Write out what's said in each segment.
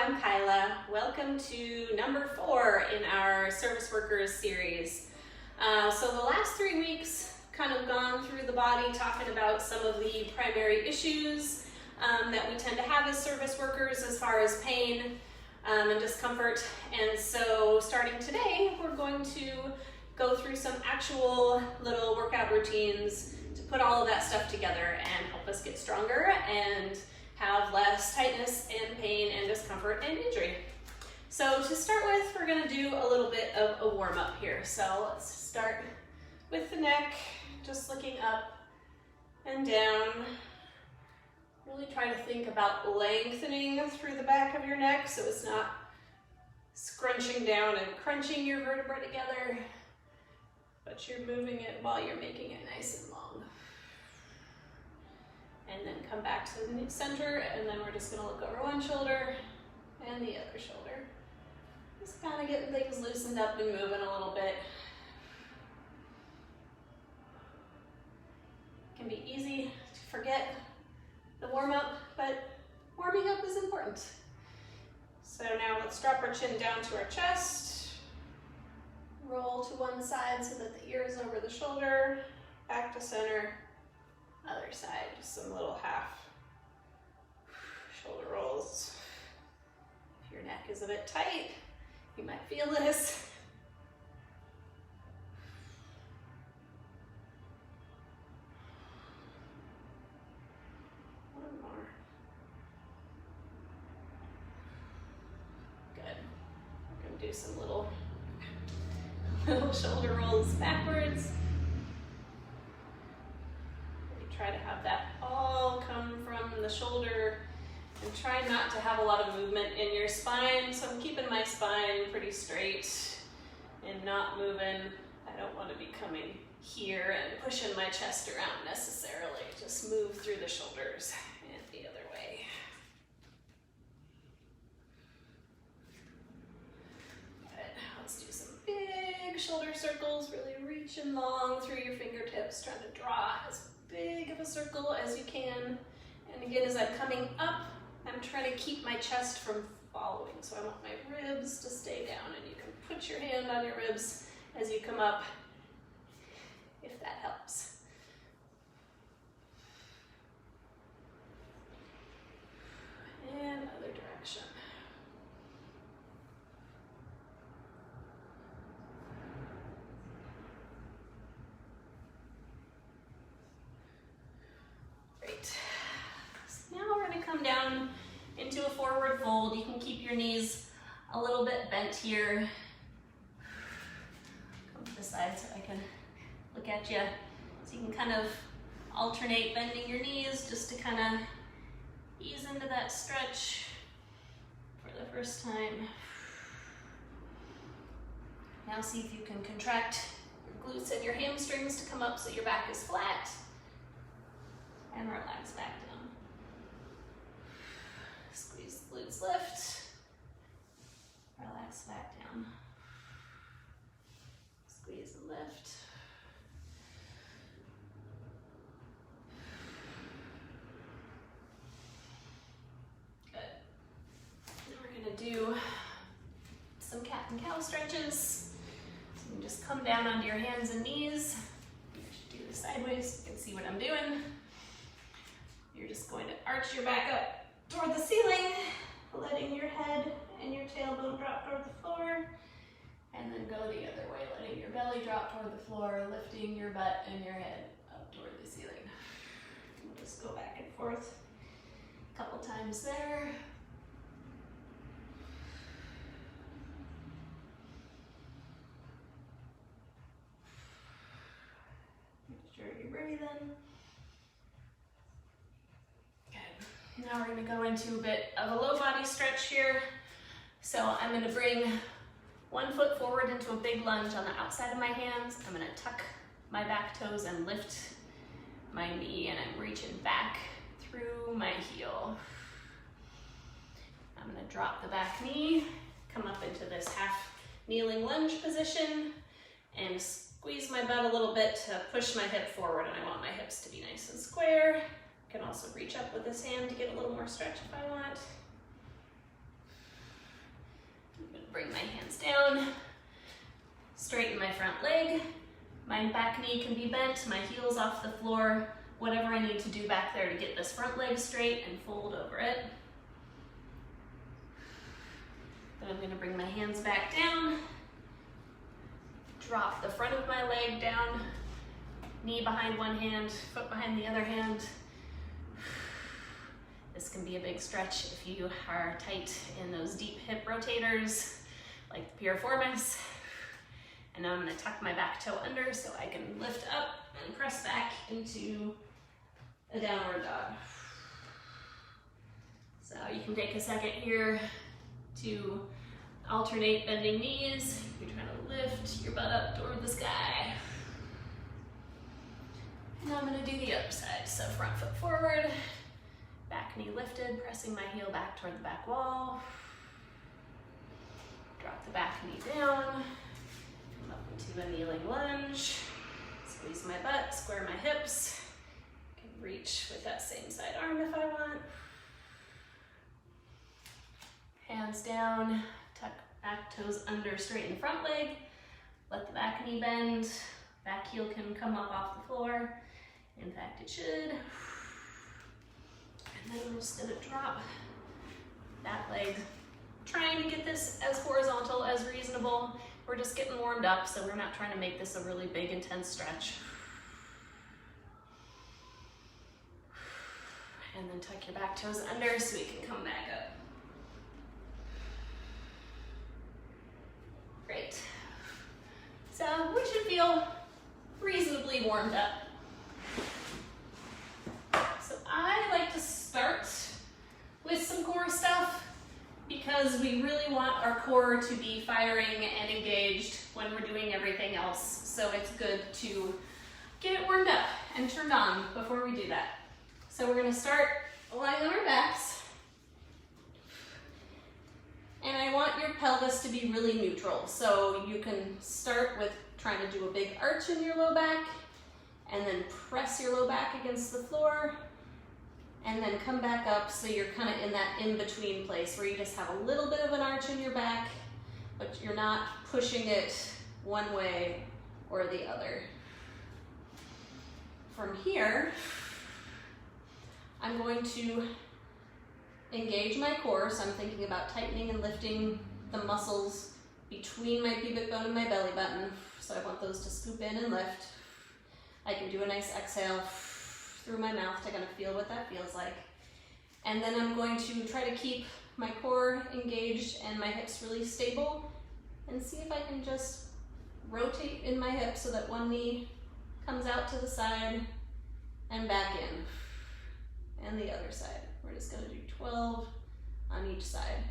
I'm Kyla. Welcome to number 4 in our Service Workers series. So the last 3 weeks kind of gone through the body, talking about some of the primary issues that we tend to have as service workers as far as pain and discomfort. And so starting today, we're going to go through some actual little workout routines to put all of that stuff together and help us get stronger and have less tightness and pain and discomfort and injury. So to start with, we're going to do a little bit of a warm-up here. So let's start with the neck, just looking up and down. Really try to think about lengthening through the back of your neck so it's not scrunching down and crunching your vertebrae together, but you're moving it while you're making it nice and long. And then come back to the center, and then we're just gonna look over one shoulder and the other shoulder. Just kind of getting things loosened up and moving a little bit. It can be easy to forget the warm-up, but warming up is important. So now let's drop our chin down to our chest. Roll to one side so that the ear is over the shoulder. Back to center. Other side, just some little half shoulder rolls. If your neck is a bit tight, you might feel this. One more. Good. We're going to do some little shoulder rolls backwards. Try to have that all come from the shoulder and try not to have a lot of movement in your spine. So I'm keeping my spine pretty straight and not moving. I don't want to be coming here and pushing my chest around necessarily. Just move through the shoulders and the other way. Good. Let's do some big shoulder circles, really reaching long through your fingertips, trying to draw as big of a circle as you can. And again, as I'm coming up, I'm trying to keep my chest from following. So I want my ribs to stay down, and you can put your hand on your ribs as you come up, if that helps. And other direction. Come down into a forward fold. You can keep your knees a little bit bent here. Come to the side so I can look at you. So you can kind of alternate bending your knees just to kind of ease into that stretch for the first time. Now see if you can contract your glutes and your hamstrings to come up so your back is flat. And relax back down. Squeeze the glutes, lift, relax back down. Squeeze and lift. Good. Then we're going to do some cat and cow stretches. So you can just come down onto your hands and knees. I should do this sideways so you can see what I'm doing. You're just going to arch your back up toward the ceiling, letting your head and your tailbone drop toward the floor, and then go the other way, letting your belly drop toward the floor, lifting your butt and your head up toward the ceiling. We'll just go back and forth a couple times there. Make sure you're breathing. Now we're going to go into a bit of a low body stretch here. So I'm going to bring one foot forward into a big lunge on the outside of my hands. I'm going to tuck my back toes and lift my knee, and I'm reaching back through my heel. I'm going to drop the back knee, come up into this half kneeling lunge position, and squeeze my butt a little bit to push my hip forward, and I want my hips to be nice and square. I can also reach up with this hand to get a little more stretch if I want. bring my hands down, straighten my front leg. My back knee can be bent, my heel's off the floor, whatever I need to do back there to get this front leg straight and fold over it. Then I'm gonna bring my hands back down, drop the front of my leg down, knee behind one hand, foot behind the other hand. This can be a big stretch if you are tight in those deep hip rotators, like the piriformis. And now I'm gonna tuck my back toe under so I can lift up and press back into a downward dog. So you can take a second here to alternate bending knees. You're trying to lift your butt up toward the sky. Now I'm gonna do the other side. So front foot forward, back knee lifted, pressing my heel back toward the back wall. Drop the back knee down, come up into a kneeling lunge. Squeeze my butt, square my hips. Can reach with that same side arm if I want. Hands down, tuck back toes under, straighten the front leg. Let the back knee bend. Back heel can come up off the floor. In fact, it should. And then I'm just gonna drop that leg. Trying to get this as horizontal as reasonable. We're just getting warmed up, so we're not trying to make this a really big, intense stretch. And then tuck your back toes under so we can come back up. Great. So we should feel reasonably warmed up. So I like to start with some core stuff because we really want our core to be firing and engaged when we're doing everything else. So it's good to get it warmed up and turned on before we do that. So we're gonna start lying on our backs. And I want your pelvis to be really neutral. So you can start with trying to do a big arch in your low back and then press your low back against the floor and then come back up so you're kind of in that in-between place where you just have a little bit of an arch in your back, but you're not pushing it one way or the other. From here, I'm going to engage my core, so I'm thinking about tightening and lifting the muscles between my pubic bone and my belly button. So I want those to scoop in and lift. I can do a nice exhale through my mouth to kind of feel what that feels like. And then I'm going to try to keep my core engaged and my hips really stable and see if I can just rotate in my hips so that one knee comes out to the side and back in. And the other side. We're just gonna do 12 on each side.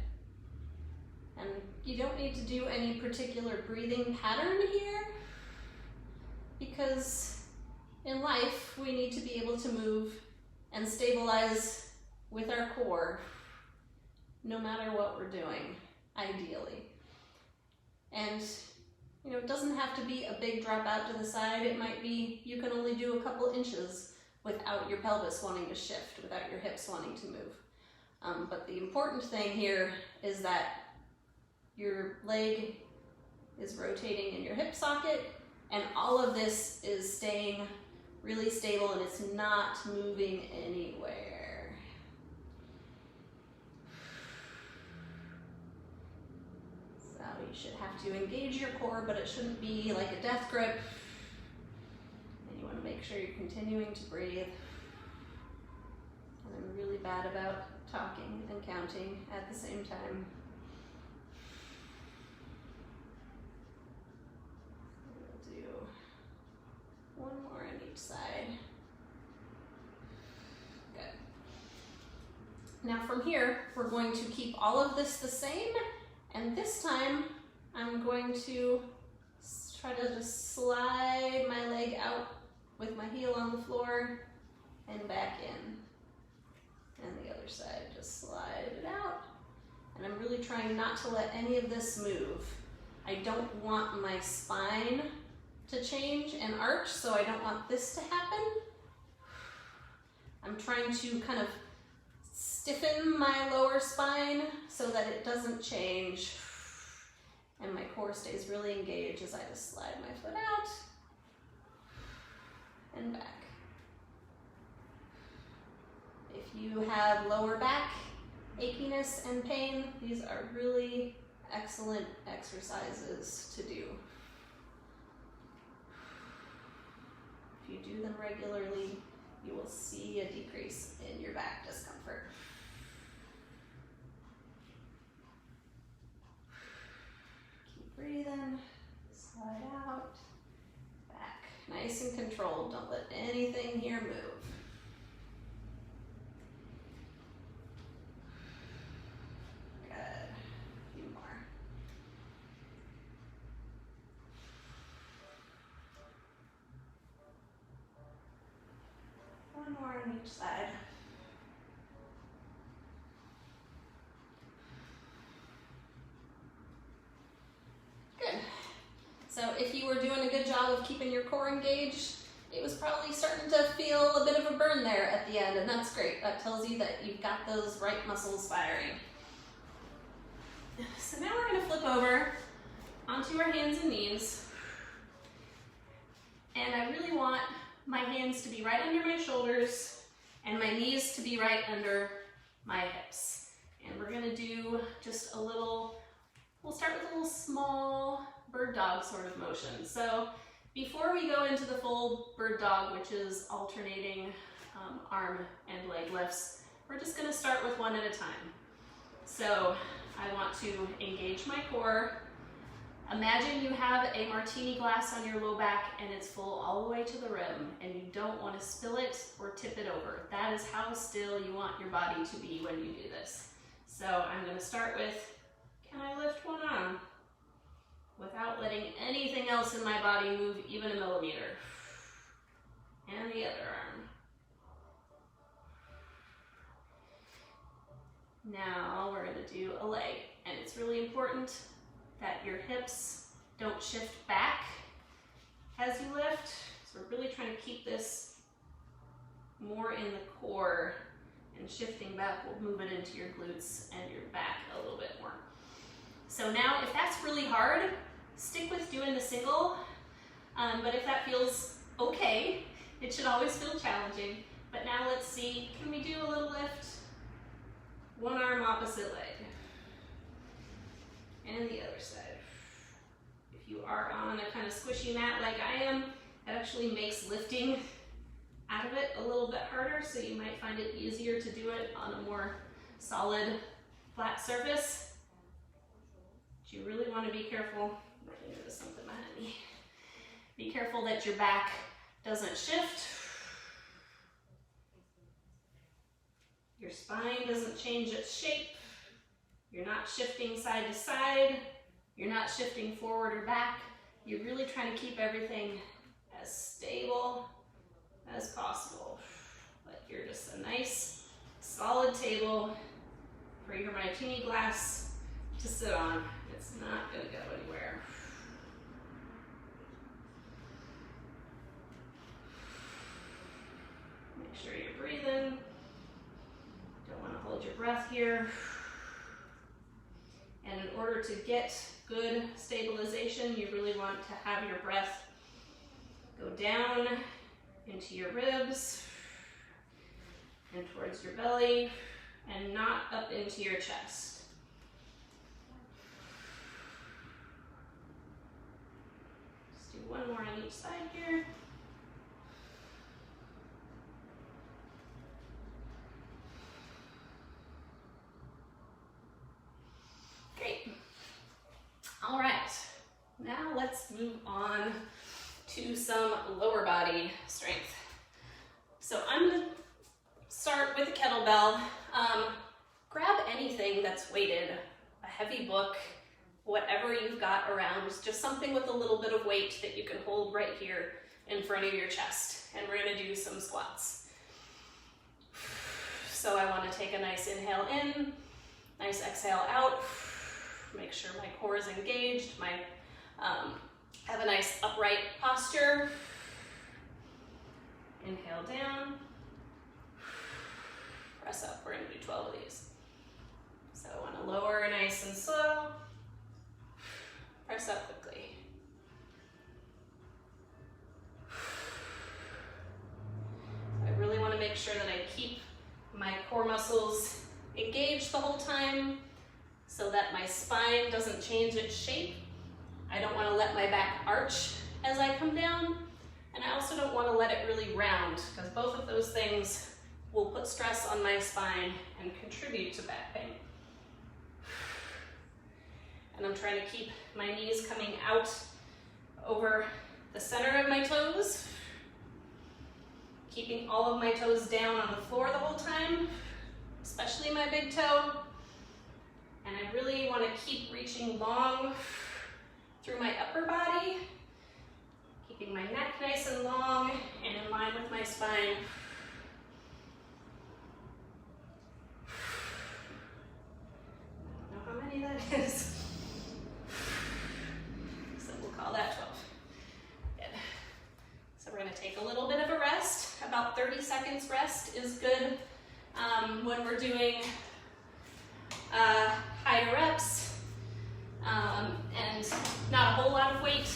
And you don't need to do any particular breathing pattern here because in life we need to be able to move and stabilize with our core no matter what we're doing, ideally. And you know, it doesn't have to be a big drop out to the side. It might be you can only do a couple inches without your pelvis wanting to shift, without your hips wanting to move. But the important thing here is that your leg is rotating in your hip socket and all of this is staying really stable and it's not moving anywhere. So you should have to engage your core, but it shouldn't be like a death grip. And you want to make sure you're continuing to breathe. And I'm really bad about talking and counting at the same time. We'll do one more on each side. Good. Now from here, we're going to keep all of this the same, and this time I'm going to try to just slide my leg out with my heel on the floor and back in. And the other side, just slide it out. And I'm really trying not to let any of this move. I don't want my spine to change and arch, so I don't want this to happen. I'm trying to kind of stiffen my lower spine so that it doesn't change. And my core stays really engaged as I just slide my foot out and back. If you have lower back achiness and pain, these are really excellent exercises to do. If you do them regularly, you will see a decrease in your back discomfort. Keep breathing, slide out, back. Nice and controlled, don't let anything here move. One more on each side. Good. So if you were doing a good job of keeping your core engaged, it was probably starting to feel a bit of a burn there at the end, and that's great. That tells you that you've got those right muscles firing. So now we're going to flip over onto our hands and knees. And I really want my hands to be right under my shoulders and my knees to be right under my hips. And we're gonna do just a little, we'll start with a little small bird dog sort of motion. So before we go into the full bird dog, which is alternating arm and leg lifts, we're just gonna start with one at a time. So I want to engage my core. Imagine you have a martini glass on your low back and it's full all the way to the rim and you don't want to spill it or tip it over. That is how still you want your body to be when you do this. So I'm going to start with, can I lift one arm without letting anything else in my body move even a millimeter? And the other arm. Now we're going to do a leg, and it's really important that your hips don't shift back as you lift. So we're really trying to keep this more in the core, and shifting back will move it into your glutes and your back a little bit more. So now if that's really hard, stick with doing the single, but if that feels okay, it should always feel challenging. But now let's see, can we do a little lift? One arm opposite leg. And the other side. If you are on a kind of squishy mat like I am, it actually makes lifting out of it a little bit harder, so you might find it easier to do it on a more solid, flat surface. But you really want to be careful. I think there's something behind me. Be careful that your back doesn't shift. Your spine doesn't change its shape. You're not shifting side to side. You're not shifting forward or back. You're really trying to keep everything as stable as possible. Like you're just a nice, solid table for your martini glass to sit on. It's not going to go anywhere. Make sure you're breathing. Don't want to hold your breath here. And in order to get good stabilization, you really want to have your breath go down into your ribs and towards your belly and not up into your chest. Just do one more on each side here. Great. All right, now let's move on to some lower body strength. So I'm gonna start with a kettlebell. Grab anything that's weighted, a heavy book, whatever you've got around, just something with a little bit of weight that you can hold right here in front of your chest. And we're gonna do some squats. So I wanna take a nice inhale in, nice exhale out. Make sure my core is engaged, have a nice upright posture. Inhale down, press up. We're gonna do 12 of these. So I wanna lower nice and slow, press up quickly. I really want to make sure that I keep my core muscles engaged the whole time so that my spine doesn't change its shape. I don't want to let my back arch as I come down, and I also don't want to let it really round, because both of those things will put stress on my spine and contribute to back pain. And I'm trying to keep my knees coming out over the center of my toes, keeping all of my toes down on the floor the whole time, especially my big toe. And I really want to keep reaching long through my upper body, keeping my neck nice and long and in line with my spine. I don't know how many that is. So we'll call that 12. Good. So we're going to take a little bit of a rest. About 30 seconds rest is good when we're doing higher reps and not a whole lot of weight.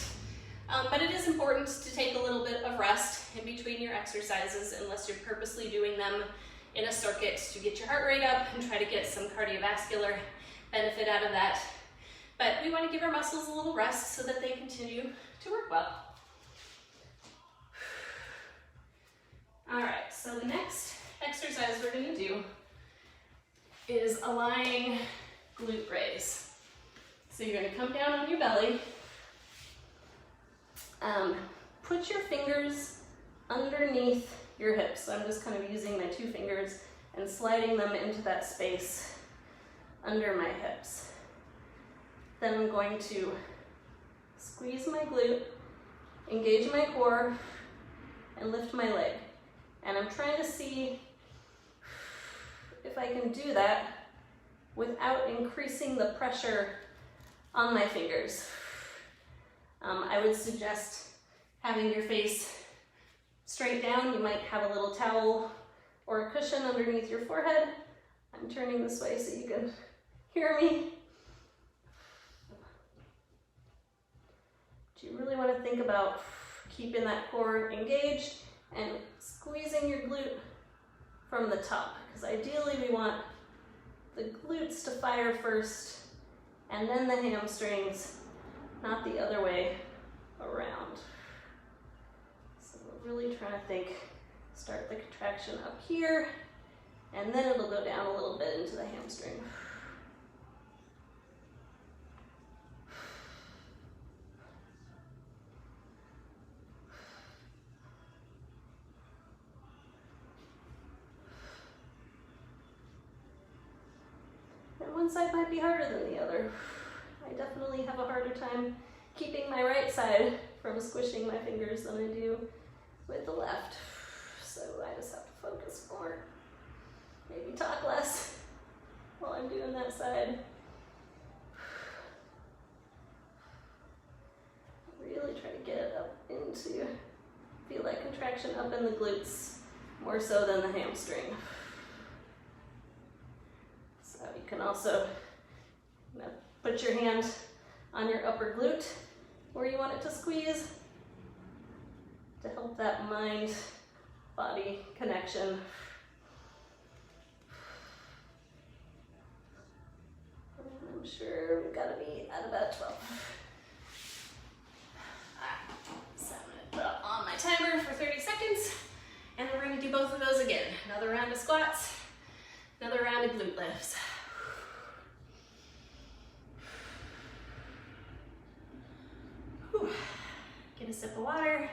But it is important to take a little bit of rest in between your exercises unless you're purposely doing them in a circuit to get your heart rate up and try to get some cardiovascular benefit out of that. But we want to give our muscles a little rest so that they continue to work well. All right, so the next exercise we're going to do is a lying glute raise. So you're going to come down on your belly. Put your fingers underneath your hips. So I'm just kind of using my two fingers and sliding them into that space under my hips. Then I'm going to squeeze my glute, engage my core, and lift my leg. And I'm trying to see if I can do that without increasing the pressure on my fingers. I would suggest having your face straight down. You might have a little towel or a cushion underneath your forehead. I'm turning this way so you can hear me. Do you really want to think about keeping that core engaged and squeezing your glute from the top? Because ideally we want the glutes to fire first and then the hamstrings, not the other way around. So we're really trying to think, start the contraction up here, and then it'll go down a little bit into the hamstring. And one side might be harder than the other. I definitely have a harder time keeping my right side from squishing my fingers than I do with the left. So I just have to focus more, maybe talk less while I'm doing that side. Really try to get it up into, feel that contraction up in the glutes more so than the hamstring. So you can also put your hand on your upper glute where you want it to squeeze to help that mind-body connection. I'm sure we've got to be at about 12. So I'm going to put on my timer for 30 seconds, and then we're going to do both of those again. Another round of squats, another round of glute lifts. Whew. Get a sip of water,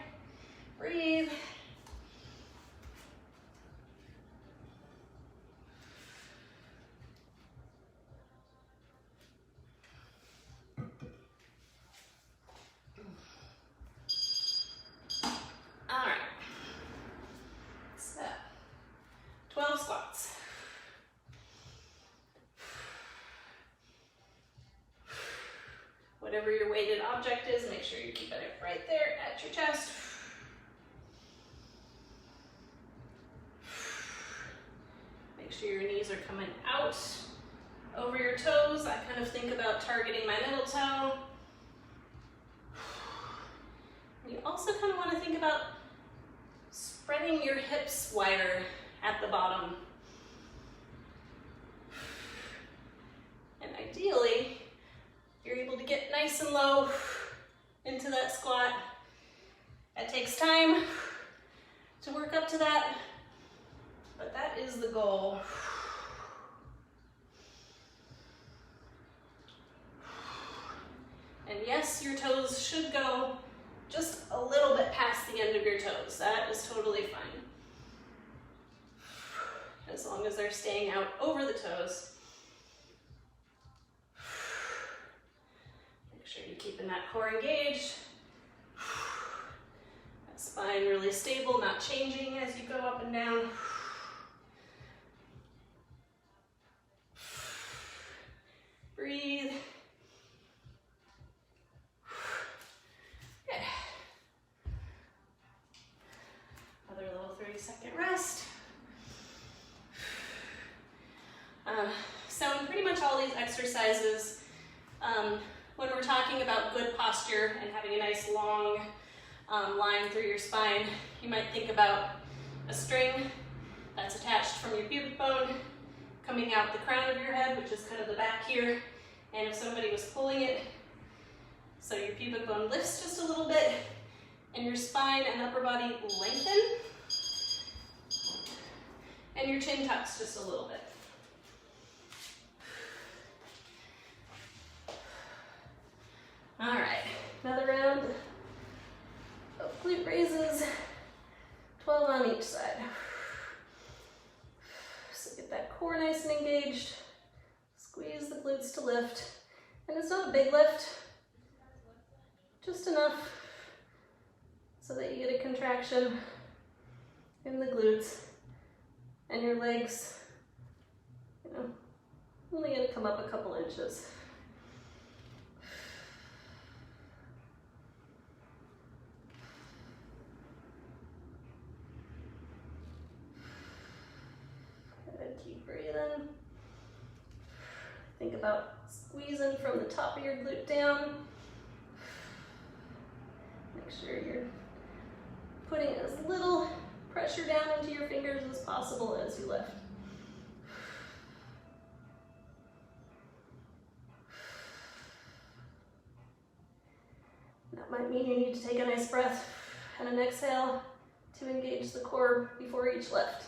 breathe. All right, so 12 squats. Whatever your weighted object is, make sure you're keeping it right there at your chest. Make sure your knees are coming out over your toes. I kind of think about targeting my middle toe also kind of want to think about spreading your hips wider at the bottom. And ideally, you're able to get nice and low into that squat. That takes time to work up to that, but that is the goal. And yes, your toes should go just a little bit past the end of your toes. That is totally fine. As long as they're staying out over the toes. Make sure you're keeping that core engaged. That spine really stable, not changing as you go up and down. Breathe. Good. Another little 30-second rest. So in pretty much all these exercises, when we're talking about good posture and having a nice long line through your spine, you might think about a string that's attached from your pubic bone coming out the crown of your head, which is kind of the back here. And if somebody was pulling it, so your pubic bone lifts just a little bit and your spine and upper body lengthen and your chin tucks just a little bit. All right, another round of glute raises, 12 on each side. So get that core nice and engaged, squeeze the glutes to lift, and it's not a big lift, just enough so that you get a contraction in the glutes and your legs, only gonna come up a couple inches. Keep breathing. Think about squeezing from the top of your glute down. Make sure you're putting as little pressure down into your fingers as possible as you lift. That might mean you need to take a nice breath and an exhale to engage the core before each lift.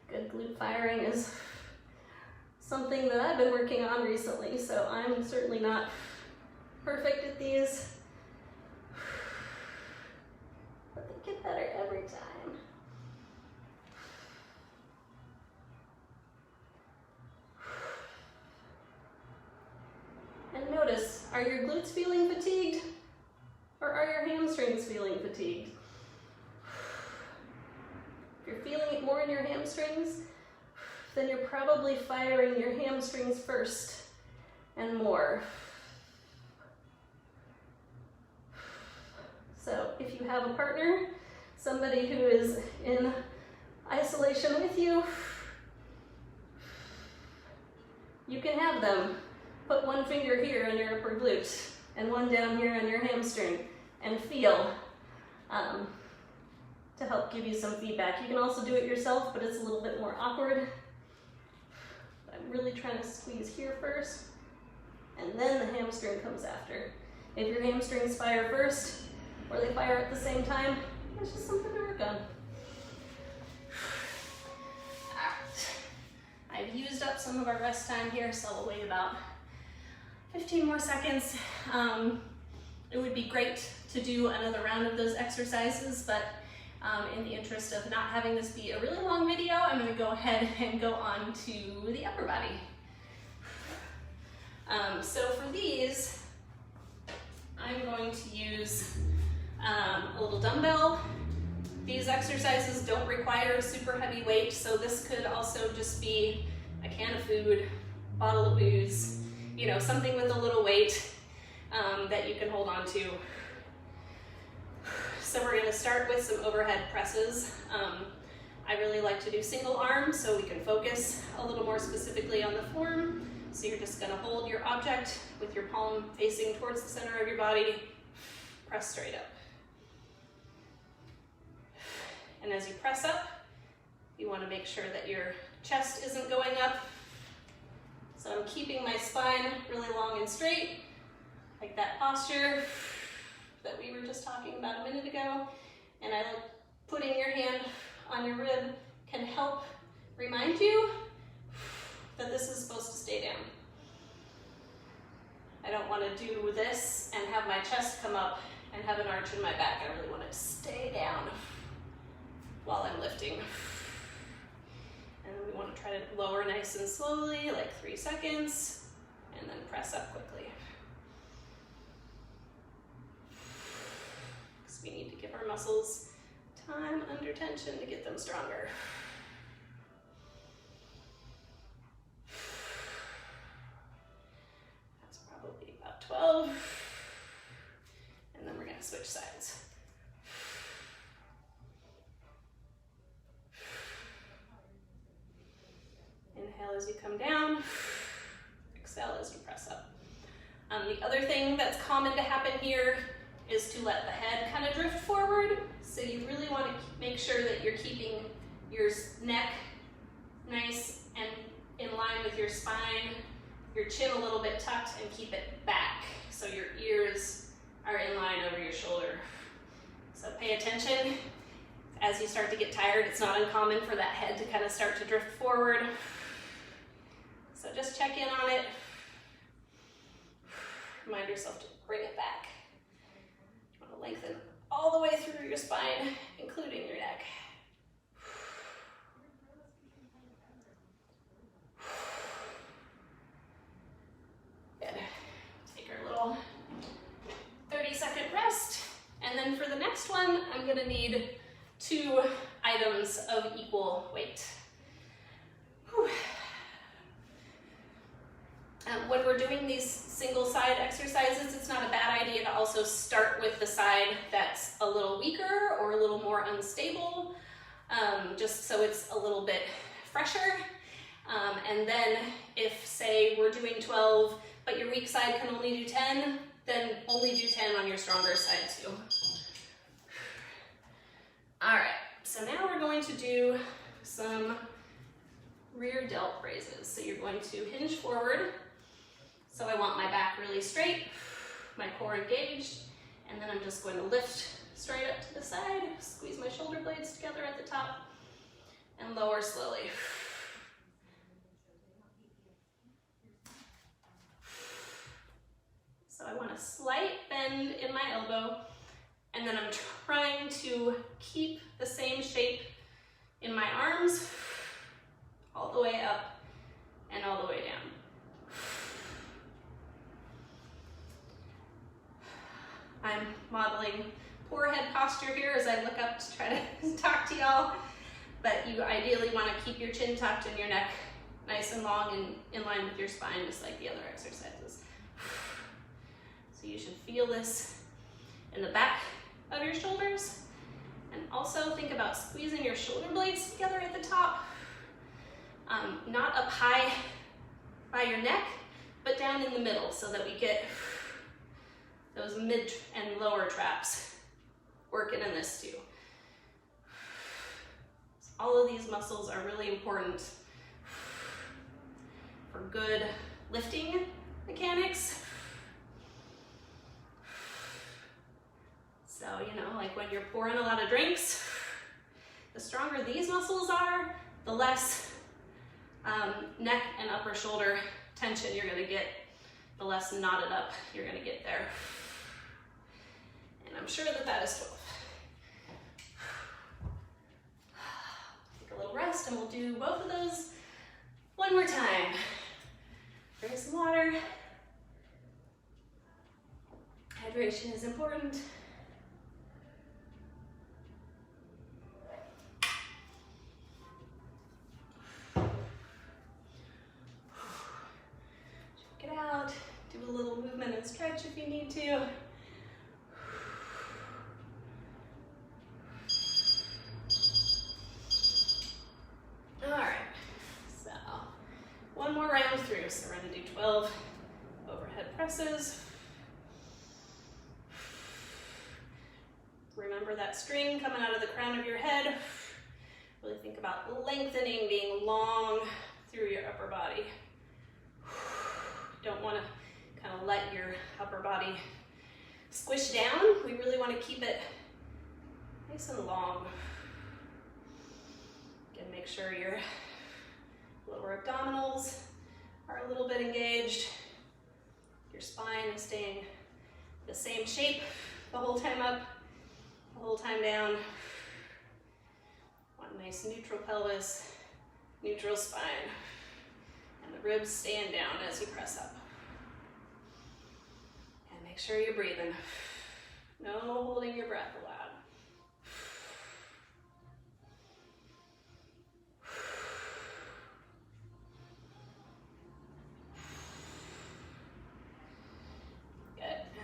Good glute firing is something that I've been working on recently, so I'm certainly not perfect at these, but they get better every time. And notice, are your glutes feeling fatigued, or are your hamstrings feeling fatigued? If you're feeling it more in your hamstrings, then you're probably firing your hamstrings first and more. So if you have a partner, somebody who is in isolation with you, you can have them put one finger here on your upper glute and one down here on your hamstring and feel to help give you some feedback. You can also do it yourself, but it's a little bit more awkward. I'm really trying to squeeze here first, and then the hamstring comes after. If your hamstrings fire first, or they fire at the same time, it's just something to work on. Alright, I've used up some of our rest time here, so we'll wait about 15 more seconds. It would be great to do another round of those exercises, but in the interest of not having this be a really long video, I'm going to go ahead and go on to the upper body. So for these, I'm going to use a little dumbbell. These exercises don't require a super heavy weight, so this could also just be a can of food, bottle of booze. you know, something with a little weight that you can hold on to. So we're gonna start with some overhead presses. I really like to do single arm so we can focus a little more specifically on the form. So you're just gonna hold your object with your palm facing towards the center of your body, press straight up. And as you press up, you wanna make sure that your chest isn't going up. So I'm keeping my spine really long and straight, like that posture that we were just talking about a minute ago. And I like putting your hand on your rib can help remind you that this is supposed to stay down. I don't want to do this and have my chest come up and have an arch in my back. I really want it to stay down while I'm lifting. And we want to try to lower nice and slowly, like 3 seconds, and then press up quickly. Because we need to give our muscles time under tension to get them stronger. That's probably about 12. And then we're going to switch sides. Inhale as you come down, exhale as you press up. The other thing that's common to happen here is to let the head kind of drift forward. So you really want to make sure that you're keeping your neck nice and in line with your spine, your chin a little bit tucked, and keep it back so your ears are in line over your shoulder. So pay attention. As you start to get tired, it's not uncommon for that head to kind of start to drift forward. So just check in on it. Remind yourself to bring it back. You want to lengthen all the way through your spine, including your neck. Good. Take our little 30-second rest. And then for the next one, I'm going to need 2 items of equal weight. Whew. When we're doing these single side exercises, it's not a bad idea to also start with the side that's a little weaker or a little more unstable, just so it's a little bit fresher. And then if, say, we're doing 12, but your weak side can only do 10, then only do 10 on your stronger side too. All right, so now we're going to do some rear delt raises. So you're going to hinge forward. So I want my back really straight, my core engaged, and then I'm just going to lift straight up to the side, squeeze my shoulder blades together at the top, and lower slowly. So I want a slight bend in my elbow, and then I'm trying to keep the same shape in my arms, all the way up and all the way down. I'm modeling poor head posture here as I look up to try to talk to y'all, but you ideally want to keep your chin tucked and your neck nice and long and in line with your spine, just like the other exercises. So you should feel this in the back of your shoulders, and also think about squeezing your shoulder blades together at the top, not up high by your neck, but down in the middle so that we get those mid and lower traps working in this too. So all of these muscles are really important for good lifting mechanics. So, you know, like when you're pouring a lot of drinks, the stronger these muscles are, the less neck and upper shoulder tension you're gonna get, the less knotted up you're gonna get there. And I'm sure that that is 12. Take a little rest and we'll do both of those one more time. Drink some water. Hydration is important. Check it out. if you need to. All right, so one more round through. So we're gonna do 12 overhead presses. Remember that string coming out of the crown of your head. Really think about lengthening, being long through your upper body. Don't want to kind of let your upper body squish down. We really want to keep it nice and long. Again, make sure your lower abdominals are a little bit engaged. Your spine is staying the same shape the whole time up, the whole time down. Want a nice neutral pelvis, neutral spine, and the ribs stand down as you press up. And make sure you're breathing. No holding your breath allowed.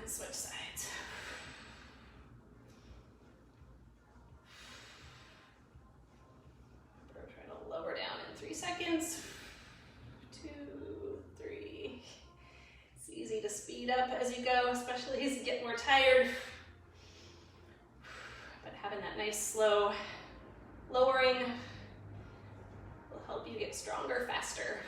Switch sides. We're trying to lower down in 3 seconds. 2, 3. It's easy to speed up as you go, especially as you get more tired. But having that nice slow lowering will help you get stronger faster.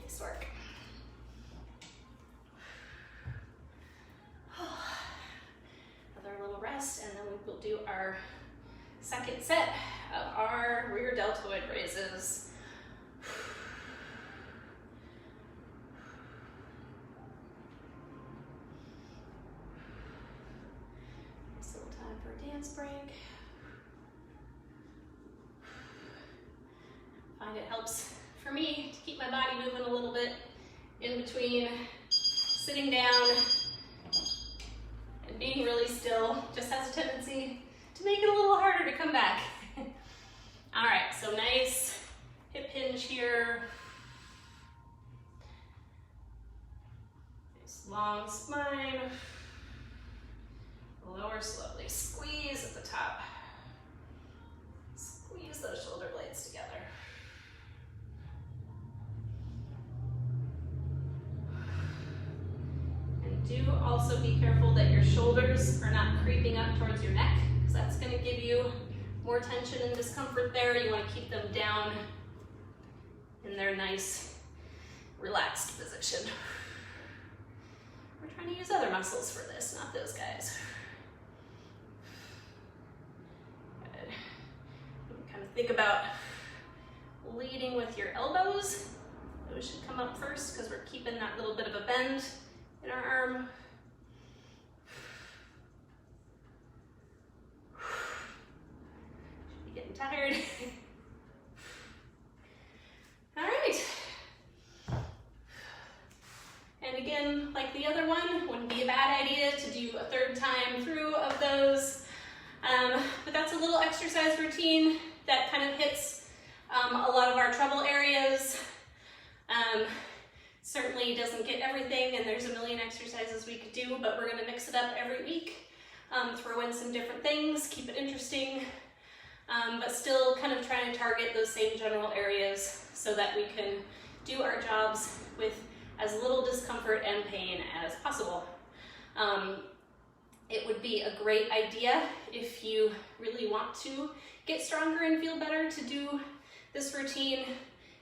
Nice work. Another little rest, and then we will do our second set of our rear deltoid raises. Nice little time for a dance break. Find it helps for me to keep my body moving a little bit in between sitting down and being really still. Just has a tendency to make it a little harder to come back. All right, so nice hip hinge here. Nice long spine. Lower slowly. Squeeze at the top. Squeeze those shoulder blades together. And do also be careful that your shoulders are not creeping up towards your neck, because that's going to give you more tension and discomfort there. You want to keep them down in their nice, relaxed position. We're trying to use other muscles for this, not those guys. Good. Kind of think about leading with your elbows. Those should come up first because we're keeping that little bit of a bend in our arm. Should be getting tired. All right. And again, like the other one, wouldn't be a bad idea to do a third time through of those. But that's a little exercise routine that kind of hits a lot of our trouble areas. Certainly doesn't get everything, and there's a million exercises we could do, but we're gonna mix it up every week, throw in some different things, keep it interesting, but still kind of trying to target those same general areas so that we can do our jobs with as little discomfort and pain as possible. It would be a great idea if you really want to get stronger and feel better to do this routine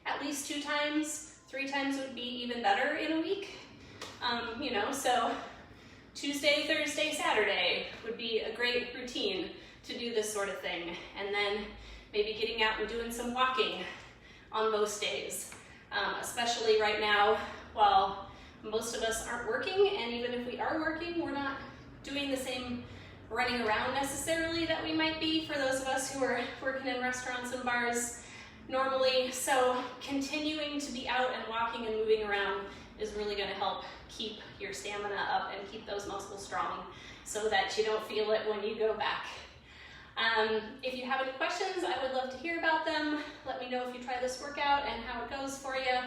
at least 2 times. 3 times would be even better in a week. You know, so Tuesday, Thursday, Saturday would be a great routine to do this sort of thing. And then maybe getting out and doing some walking on most days, especially right now while most of us aren't working. And even if we are working, we're not doing the same running around necessarily that we might be for those of us who are working in restaurants and bars. normally. So continuing to be out and walking and moving around is really going to help keep your stamina up and keep those muscles strong so that you don't feel it when you go back. If you have any questions, I would love to hear about them. Let me know if you try this workout and how it goes for you.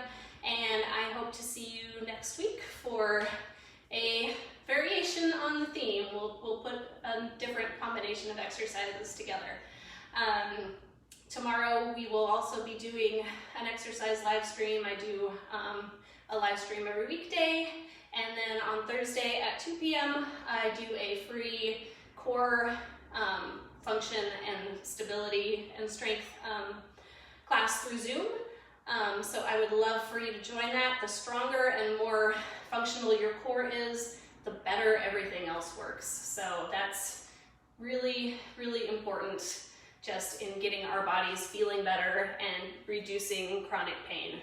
And I hope to see you next week for a variation on the theme. We'll put a different combination of exercises together. Tomorrow we will also be doing an exercise live stream. I do a live stream every weekday. And then on Thursday at 2 p.m. I do a free core function and stability and strength class through Zoom. So I would love for you to join that. The stronger and more functional your core is, the better everything else works. So that's really, really important just in getting our bodies feeling better and reducing chronic pain.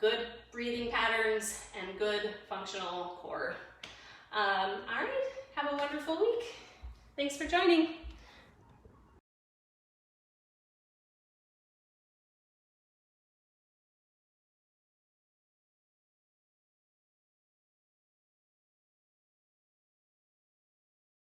Good breathing patterns and good functional core. All right, have a wonderful week. Thanks for joining.